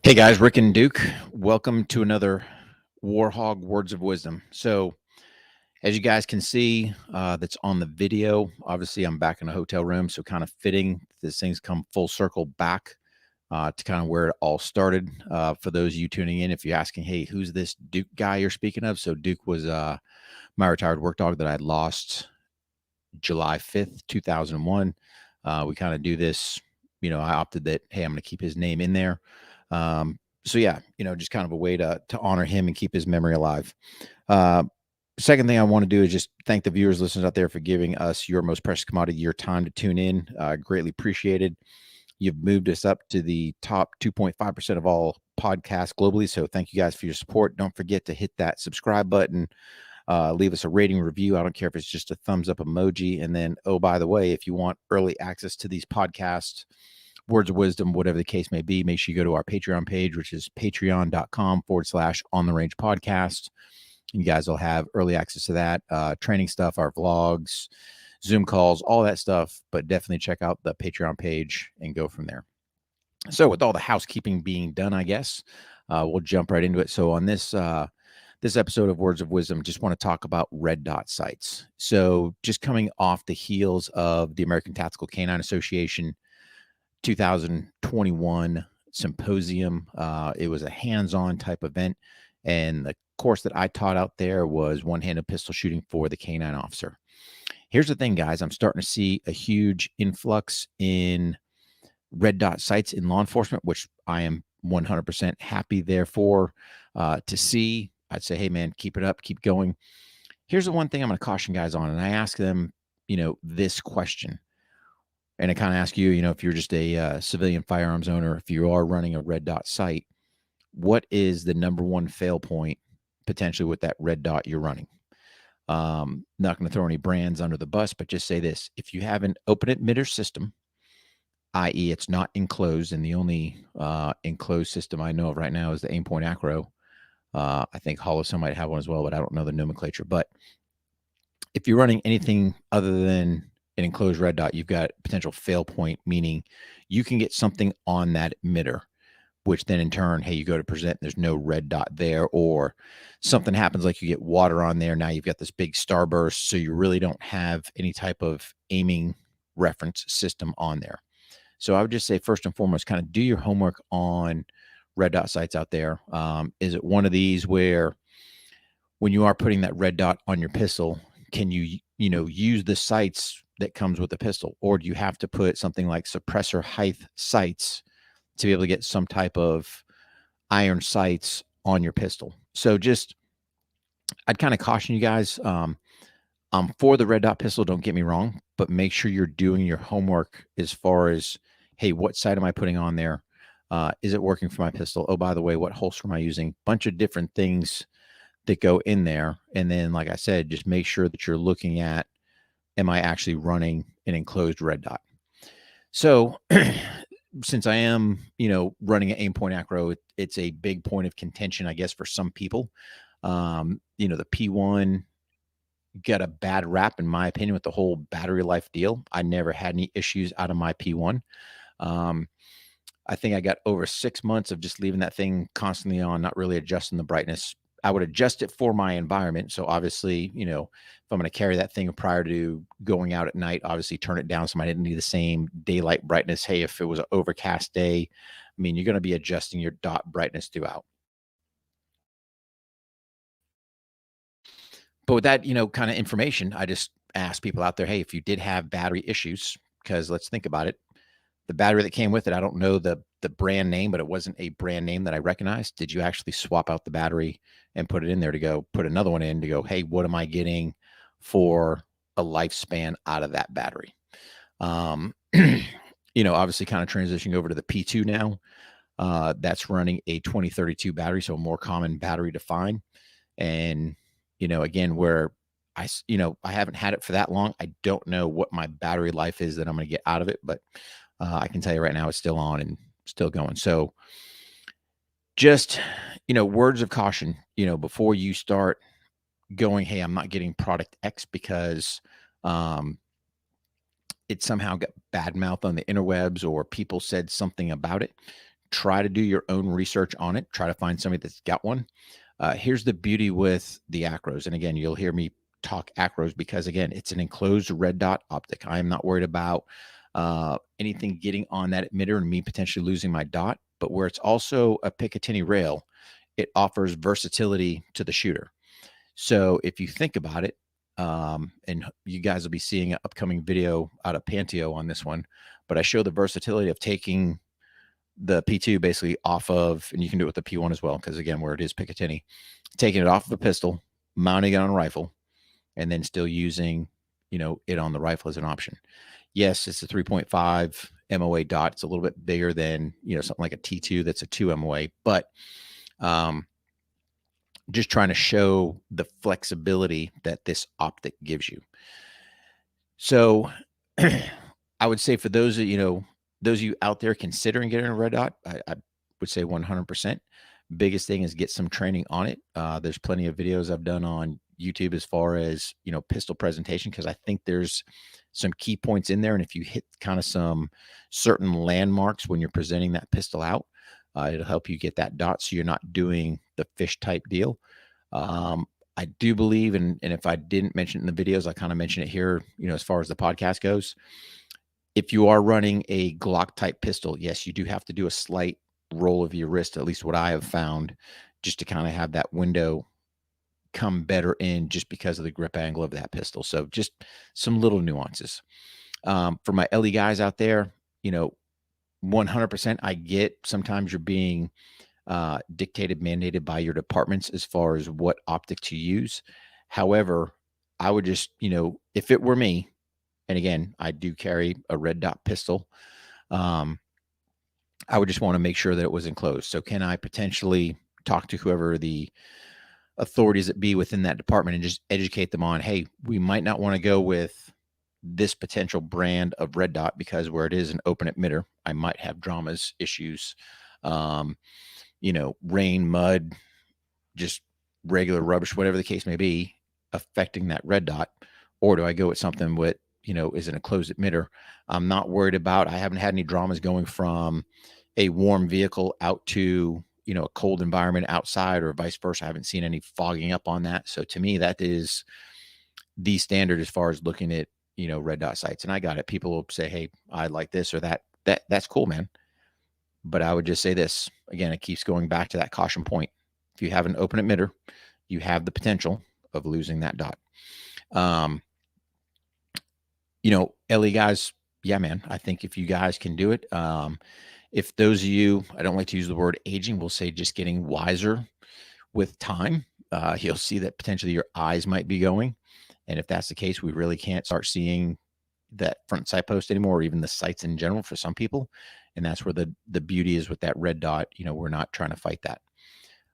Hey guys, Rick and Duke. Welcome to another War HOGG Words of Wisdom. So, as you guys can see, that's on the video. Obviously, I'm back in a hotel room, so kind of fitting. This thing's come full circle back to kind of where it all started. For those of you tuning in, if you're asking, hey, who's this Duke guy you're speaking of? So, Duke was my retired work dog that I lost July 5th, 2001. We kind of do this, I opted that, hey, I'm going to keep his name in there. So yeah, just kind of a way to honor him and keep his memory alive. Second thing I want to do is just thank the viewers, listeners out there for giving us your most precious commodity, your time to tune in. Greatly appreciated. You've moved us up to the top 2.5% of all podcasts globally. So thank you guys for your support. Don't forget to hit that subscribe button. Leave us a rating review. I don't care if it's just a thumbs up emoji. And then, oh, by the way, if you want early access to these podcasts, Words of Wisdom, whatever the case may be, make sure you go to our Patreon page, which is patreon.com/ontherange podcast. You guys will have early access to that, training stuff, our vlogs, Zoom calls, all that stuff. But definitely check out the Patreon page and go from there. So with all the housekeeping being done, I guess, we'll jump right into it. So on this episode of Words of Wisdom, just want to talk about red dot sights. So just coming off the heels of the American Tactical Canine Association 2021 symposium. It was a hands-on type event, and the course that I taught out there was one-handed pistol shooting for the canine officer. Here's the thing, guys. I'm starting to see a huge influx in red dot sights in law enforcement, which I am 100% happy therefore to see. I'd say, hey, man, keep it up, keep going. Here's the one thing I'm going to caution guys on, and I ask them, this question. And I kind of ask you, if you're just a civilian firearms owner, if you are running a red dot sight, what is the number one fail point potentially with that red dot you're running? Not going to throw any brands under the bus, but just say this. If you have an open emitter system, i.e. it's not enclosed, and the only enclosed system I know of right now is the Aimpoint Acro. I think Holosun might have one as well, but I don't know the nomenclature. But if you're running anything other than an enclosed red dot, you've got potential fail point, meaning you can get something on that emitter, which then in turn, hey, you go to present, there's no red dot there, or something happens like you get water on there. Now you've got this big starburst, so you really don't have any type of aiming reference system on there. So I would just say, first and foremost, kind of do your homework on red dot sights out there. Is it one of these where when you are putting that red dot on your pistol, can you, use the sights that comes with the pistol, or do you have to put something like suppressor height sights to be able to get some type of iron sights on your pistol? So I'd kind of caution you guys. I'm for the red dot pistol, don't get me wrong, but make sure you're doing your homework as far as, hey, what sight am I putting on there? Is it working for my pistol? Oh, by the way, what holster am I using? Bunch of different things that go in there. And then, like I said, just make sure that you're looking at, am I actually running an enclosed red dot? So since I am, running an Aimpoint Acro, it's a big point of contention, I guess, for some people. The P1 got a bad rap, in my opinion, with the whole battery life deal. I never had any issues out of my P1. I think I got over 6 months of just leaving that thing constantly on, not really adjusting the brightness. I would adjust it for my environment. So obviously, if I'm going to carry that thing prior to going out at night, obviously turn it down so I didn't need the same daylight brightness. Hey, if it was an overcast day, you're going to be adjusting your dot brightness throughout. But with that, kind of information, I just ask people out there, hey, if you did have battery issues, because let's think about it. The battery that came with it, I don't know the brand name, but it wasn't a brand name that I recognized. Did you actually swap out the battery and put it in there to go put another one in to go, hey, what am I getting for a lifespan out of that battery? Obviously kind of transitioning over to the P2 now. That's running a 2032 battery, so a more common battery to find. And, again, where I haven't had it for that long, I don't know what my battery life is that I'm going to get out of it, but I can tell you right now, it's still on and still going. So just, words of caution, before you start going, hey, I'm not getting product X because it somehow got bad mouth on the interwebs or people said something about it. try to do your own research on it. Try to find somebody that's got one. Here's the beauty with the acros. And again, you'll hear me talk acros because, again, it's an enclosed red dot optic. I am not worried about anything getting on that emitter and me potentially losing my dot. But where it's also a Picatinny rail, it offers versatility to the shooter. So if you think about it, and you guys will be seeing an upcoming video out of Panteo on this one, but I show the versatility of taking the P2 basically off of, and you can do it with the P1 as well, because again, where it is Picatinny, taking it off of a pistol, mounting it on a rifle, and then still using, it on the rifle as an option. Yes, it's a 3.5 MOA dot. It's a little bit bigger than, something like a T2 that's a 2 MOA, but just trying to show the flexibility that this optic gives you. So I would say for those of you out there considering getting a red dot, I would say 100%. Biggest thing is get some training on it. There's plenty of videos I've done on YouTube as far as, pistol presentation, because I think there's some key points in there. And if you hit kind of some certain landmarks when you're presenting that pistol out, it'll help you get that dot so you're not doing the fish type deal. I do believe, and if I didn't mention it in the videos, I kind of mention it here, as far as the podcast goes. If you are running a Glock type pistol, yes, you do have to do a slight roll of your wrist, at least what I have found, just to kind of have that window come better in just because of the grip angle of that pistol. So just some little nuances. For my LE guys out there, 100%, I get sometimes you're being dictated, mandated by your departments as far as what optic to use. However, I would just, if it were me, and again, I do carry a red dot pistol, I would just want to make sure that it was enclosed. So can I potentially talk to whoever the authorities that be within that department and just educate them on, hey, we might not want to go with this potential brand of red dot because where it is an open emitter, I might have dramas, issues, rain, mud, just regular rubbish, whatever the case may be, affecting that red dot. Or do I go with something with, is an enclosed emitter? I'm not worried about, I haven't had any dramas going from a warm vehicle out to, a cold environment outside or vice versa. I haven't seen any fogging up on that. So to me, that is the standard as far as looking at, red dot sights. And I got it. People will say, hey, I like this or that. That's cool, man. But I would just say this, again, it keeps going back to that caution point. If you have an open emitter, you have the potential of losing that dot. LE guys, yeah, man, I think if you guys can do it, if those of you, I don't like to use the word aging, we'll say just getting wiser with time, you'll see that potentially your eyes might be going. And if that's the case, we really can't start seeing that front sight post anymore, or even the sights in general for some people. And that's where the beauty is with that red dot. We're not trying to fight that.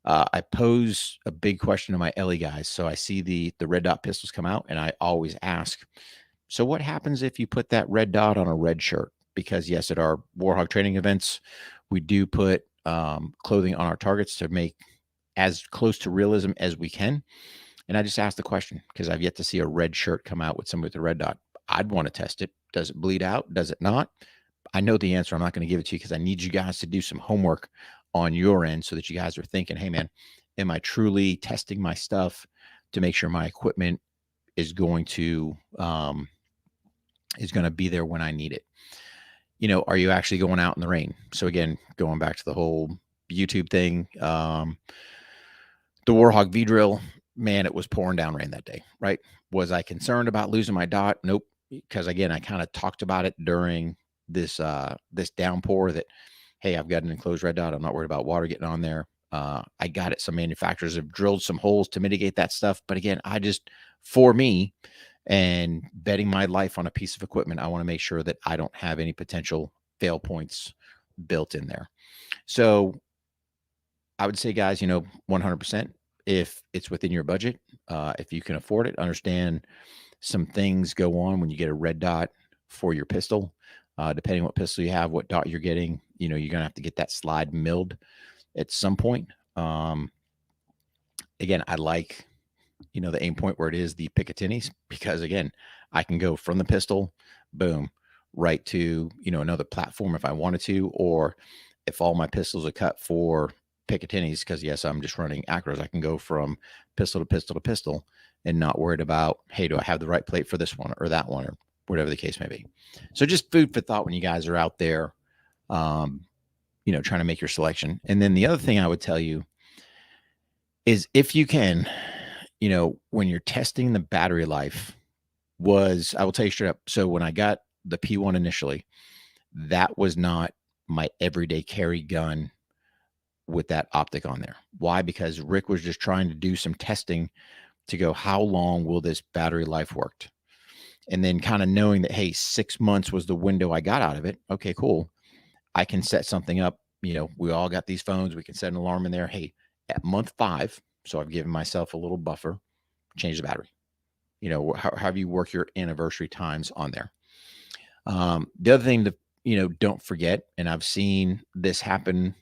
I pose a big question to my LE guys. So I see the red dot pistols come out and I always ask, so what happens if you put that red dot on a red shirt? Because yes, at our War HOGG training events, we do put clothing on our targets to make as close to realism as we can. And I just asked the question because I've yet to see a red shirt come out with somebody with a red dot. I'd want to test it. Does it bleed out? Does it not? I know the answer. I'm not going to give it to you because I need you guys to do some homework on your end so that you guys are thinking, hey, man, am I truly testing my stuff to make sure my equipment is going to be there when I need it? Are you actually going out in the rain? So again, going back to the whole YouTube thing, the War HOGG V-drill, man, it was pouring down rain that day, right? Was I concerned about losing my dot? Nope. Because again, I kind of talked about it during this downpour that, hey, I've got an enclosed red dot. I'm not worried about water getting on there. I got it. Some manufacturers have drilled some holes to mitigate that stuff. But again, for me and betting my life on a piece of equipment, I want to make sure that I don't have any potential fail points built in there. So I would say, guys, 100%, if it's within your budget, if you can afford it, understand some things go on when you get a red dot for your pistol. Depending what pistol you have, what dot you're getting, you're going to have to get that slide milled at some point. Again, I like, the aim point where it is the Picatinny's, because again, I can go from the pistol, boom, right to, another platform if I wanted to, or if all my pistols are cut for Picatinis, because yes, I'm just running acros, I can go from pistol to pistol to pistol and not worried about, hey, do I have the right plate for this one or that one or whatever the case may be. So just food for thought when you guys are out there, trying to make your selection. And then the other thing I would tell you is if you can, when you're testing the battery life I will tell you straight up. So when I got the P1 initially, that was not my everyday carry gun with that optic on there. Why? Because Rick was just trying to do some testing to go, how long will this battery life work? And then kind of knowing that, hey, 6 months was the window I got out of it. Okay, cool. I can set something up. We all got these phones. We can set an alarm in there. Hey, at month 5, so I've given myself a little buffer, change the battery. How you work your anniversary times on there. The other thing to, don't forget, and I've seen this happen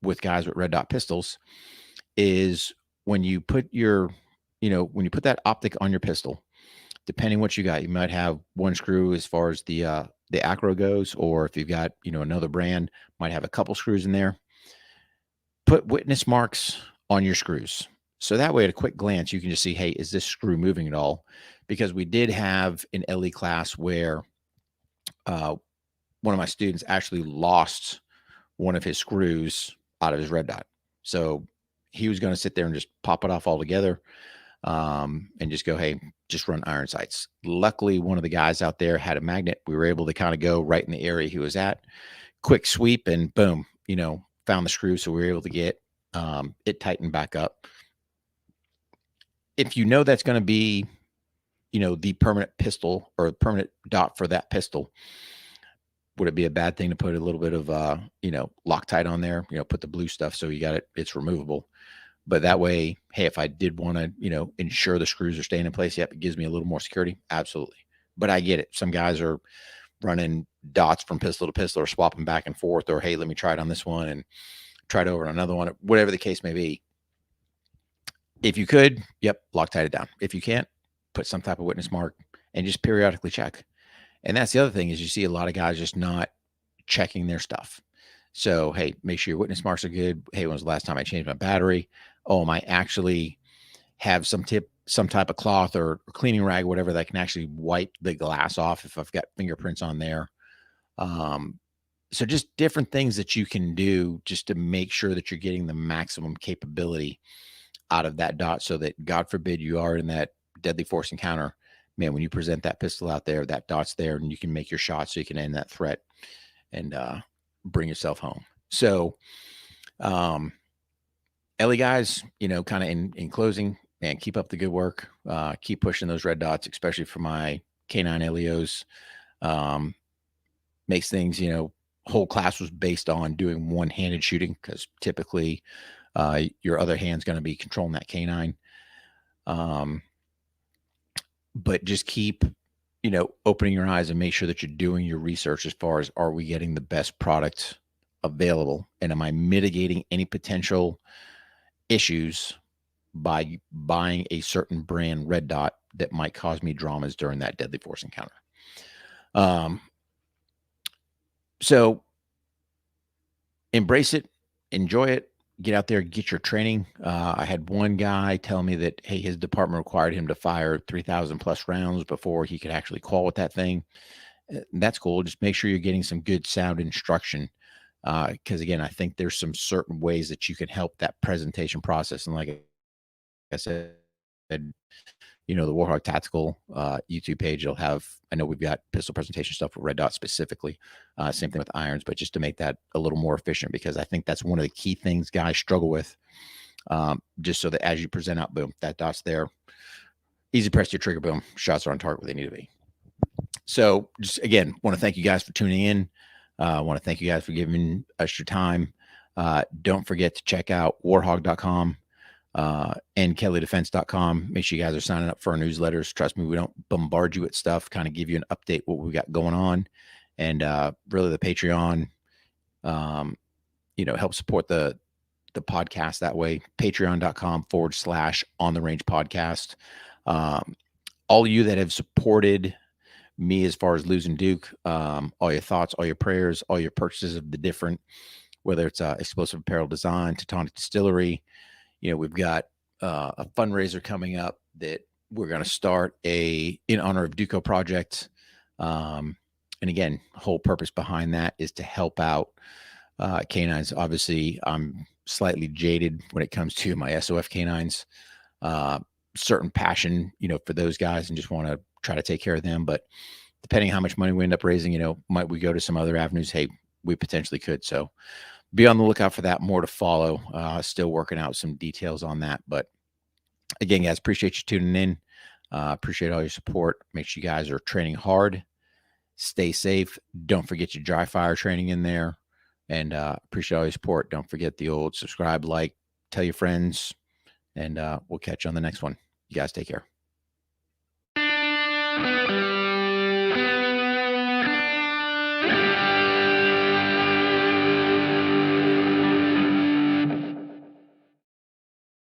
with guys with red dot pistols, is when you put that optic on your pistol, depending what you got, you might have one screw as far as the acro goes, or if you've got, another brand, might have a couple screws in there. Put witness marks on your screws. So that way at a quick glance, you can just see, hey, is this screw moving at all? Because we did have an LE class where one of my students actually lost one of his screws out of his red dot. So he was going to sit there and just pop it off altogether, and just go, hey, just run iron sights. Luckily, one of the guys out there had a magnet. We were able to kind of go right in the area he was at, quick sweep, and boom, found the screw. So we were able to get it tightened back up. If that's going to be, the permanent pistol or permanent dot for that pistol, would it be a bad thing to put a little bit of, Loctite on there, put the blue stuff so you got it's removable. But that way, hey, if I did want to, ensure the screws are staying in place, yep, it gives me a little more security. Absolutely. But I get it. Some guys are running dots from pistol to pistol or swapping back and forth, or, hey, let me try it on this one and try it over on another one, whatever the case may be. If you could, yep, Loctite it down. If you can't, put some type of witness mark and just periodically check. And that's the other thing is you see a lot of guys just not checking their stuff. So, hey, make sure your witness marks are good. Hey, when was the last time I changed my battery? Oh, I actually have some type of cloth or cleaning rag, whatever, that can actually wipe the glass off if I've got fingerprints on there. So just different things that you can do just to make sure that you're getting the maximum capability out of that dot, so that, God forbid, you are in that deadly force encounter, man, when you present that pistol out there, that dot's there and you can make your shot so you can end that threat and bring yourself home. So, Ellie guys, kind of in closing, man, keep up the good work. Keep pushing those red dots, especially for my K9 LEOs. Makes things, whole class was based on doing one-handed shooting, because typically your other hand's going to be controlling that K9. But just keep, opening your eyes and make sure that you're doing your research as far as, are we getting the best product available? And am I mitigating any potential issues by buying a certain brand red dot that might cause me dramas during that deadly force encounter? So embrace it, enjoy it, get out there, get your training. I had one guy tell me that, hey, his department required him to fire 3,000 plus rounds before he could actually qual with that thing. That's cool. Just make sure you're getting some good sound instruction. Because again, I think there's some certain ways that you can help that presentation process. And like I said, the War HOGG Tactical YouTube page, it'll have, I know we've got pistol presentation stuff with red dot specifically. Same thing with irons, but just to make that a little more efficient, because I think that's one of the key things guys struggle with. Just so that as you present out, boom, that dot's there. Easy press your trigger, boom, shots are on target where they need to be. So just again, want to thank you guys for tuning in. I want to thank you guys for giving us your time. Don't forget to check out warhogg.com. And kellydefense.com. Make sure you guys are signing up for our newsletters. Trust me, we don't bombard you with stuff, kind of give you an update what we got going on. And really the Patreon, help support the podcast that way. Patreon.com/On the Range podcast. All of you that have supported me as far as losing Duke, all your thoughts, all your prayers, all your purchases of the different whether it's Explosive Apparel Design, Teutonic Distillery. We've got a fundraiser coming up that we're going to start in honor of Duco Project. And again, whole purpose behind that is to help out canines. Obviously, I'm slightly jaded when it comes to my SOF canines. Certain passion, for those guys, and just want to try to take care of them. But depending on how much money we end up raising, might we go to some other avenues? Hey, we potentially could. So be on the lookout for that. More to follow. Still working out some details on that. But again, guys, appreciate you tuning in. Appreciate all your support. Make sure you guys are training hard. Stay safe. Don't forget your dry fire training in there. And appreciate all your support. Don't forget the old subscribe, like, tell your friends. And we'll catch you on the next one. You guys take care.